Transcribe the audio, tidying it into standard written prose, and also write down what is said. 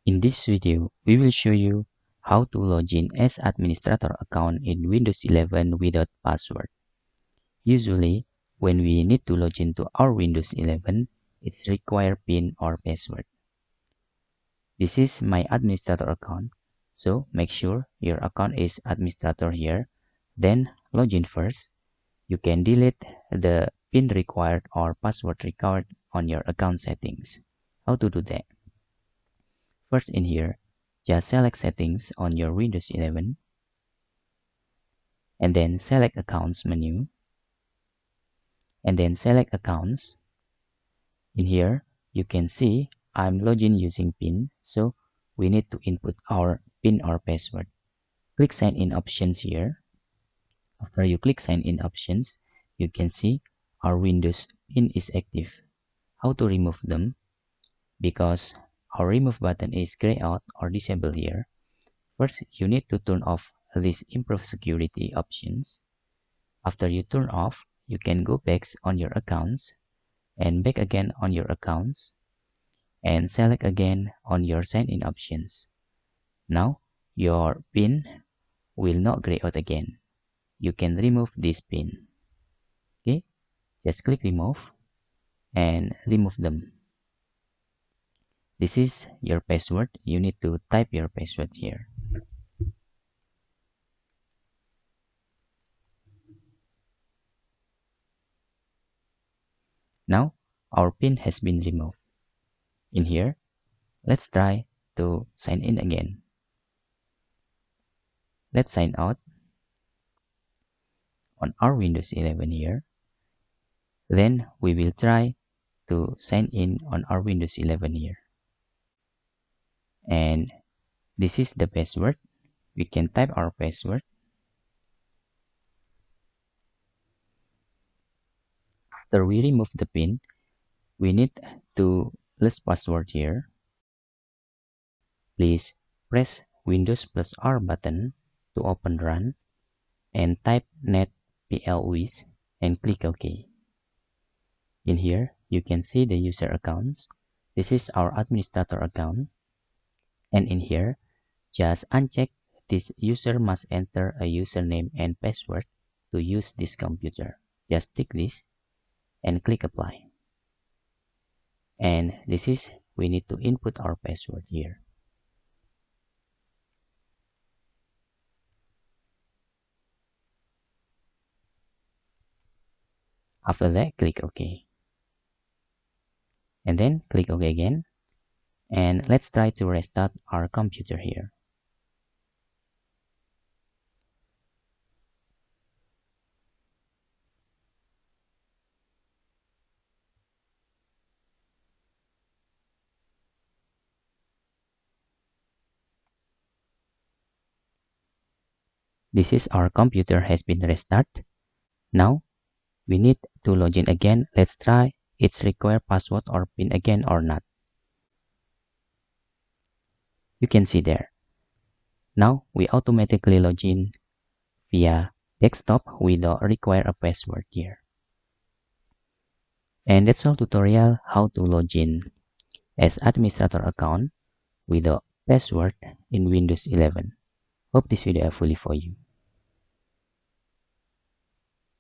In this video, we will show you how to log in as administrator account in Windows 11 without password. Usually, when we need to log into our Windows 11, it's require PIN or password. This is my administrator account, so make sure your account is administrator here. Then log in first. You can delete the PIN required or password required on your account settings. How to do that? First in here, just select settings on your Windows 11 and then select accounts menu and then select accounts. In here, you can see I'm logged in using PIN, so we need to input our PIN or password. Click sign in options here. After you click sign in options, you can see our Windows PIN is active. How to remove them? Because our remove button is gray out or disabled here. First, you need to turn off these improve security options. After you turn off, you can go back on your accounts and back again on your accounts and select again on your sign in options. Now, your PIN will not gray out again. You can remove this PIN. Okay, just click remove and remove them. This is your password. You need to type your password here. Now, our PIN has been removed. In here, let's try to sign in again. Let's sign out on our Windows 11 here. Then we will try to sign in on our Windows 11 here. And this is the password. We can type our password. After we remove the PIN, we need to list password here. Please press Windows plus R button to open run and type netplwiz and click OK. In here, you can see the user accounts. This is our administrator account. And in here, just uncheck this user must enter a username and password to use this computer. Just tick this and click apply. And this is, we need to input our password here. After that, click OK. And then click OK again. And let's try to restart our computer here. This is our computer has been restarted. Now, we need to log in again. Let's try it's require password or PIN again or not. You can see there. Now, we automatically log in via desktop without require a password here. And that's all tutorial how to log in as administrator account without password in Windows 11. Hope this video helpful for you.